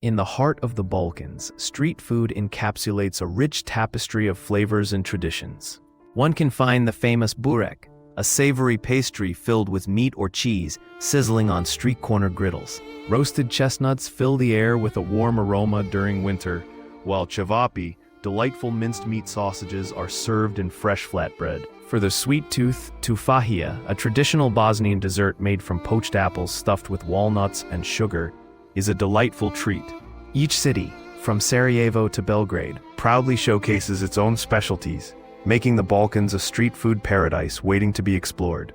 In the heart of the Balkans, street food encapsulates a rich tapestry of flavors and traditions. One can find the famous burek, a savory pastry filled with meat or cheese, sizzling on street corner griddles. Roasted chestnuts fill the air with a warm aroma during winter, while cevapi, delightful minced meat sausages, are served in fresh flatbread. For the sweet tooth, tufahia, a traditional Bosnian dessert made from poached apples stuffed with walnuts and sugar, is a delightful treat. Each city, from Sarajevo to Belgrade, proudly showcases its own specialties, making the Balkans a street food paradise waiting to be explored.